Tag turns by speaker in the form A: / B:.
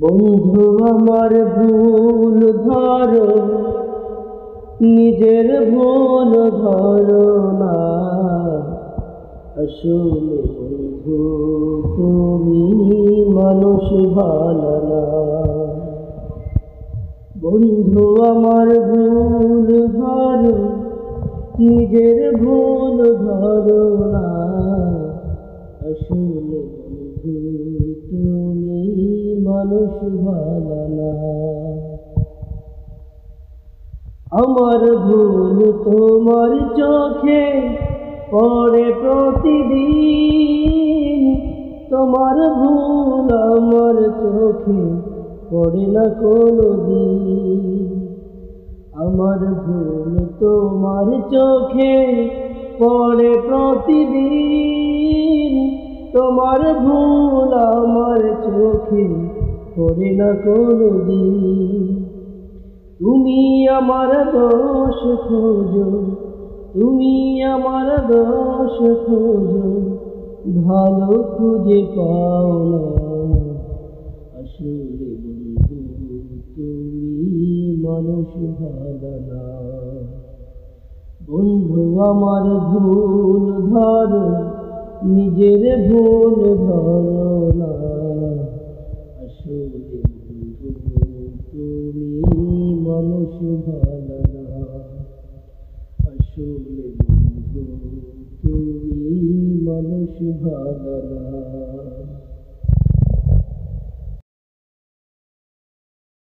A: বন্ধু আমার ভুল ধরো, নিজের ভুল ধরো না। আসলে বন্ধু তুমি মানুষ ভালো না। বন্ধু আমার ভুল ধরো, নিজের ভুল ধরো না। আসলে বন্ধু তুমি মানুষ ভালো না। আমার ভুল তোমার চোখে পড়ে প্রতিদিন, তোমার ভুল আমার চোখে পড়ে না কোনোদিন। আমার ভুল তোমার চোখে পড়ে প্রতিদিন, তোমার ভুল আমার চোখে পড়ে না কোনোদিন। তুমি আমার দোষ খোঁজো, তুমি আমার দোষ খোঁজো, ভালো খুঁজে পাও না। আসলে বন্ধু তুমি মানুষ ভালো না। বন্ধু আমার ভুল ধরো, নিজের ভুল ধরো না। আসলে বন্ধু তুমি মানুষ ভালো না। আসলে বন্ধু তুমি মানুষ ভালো না।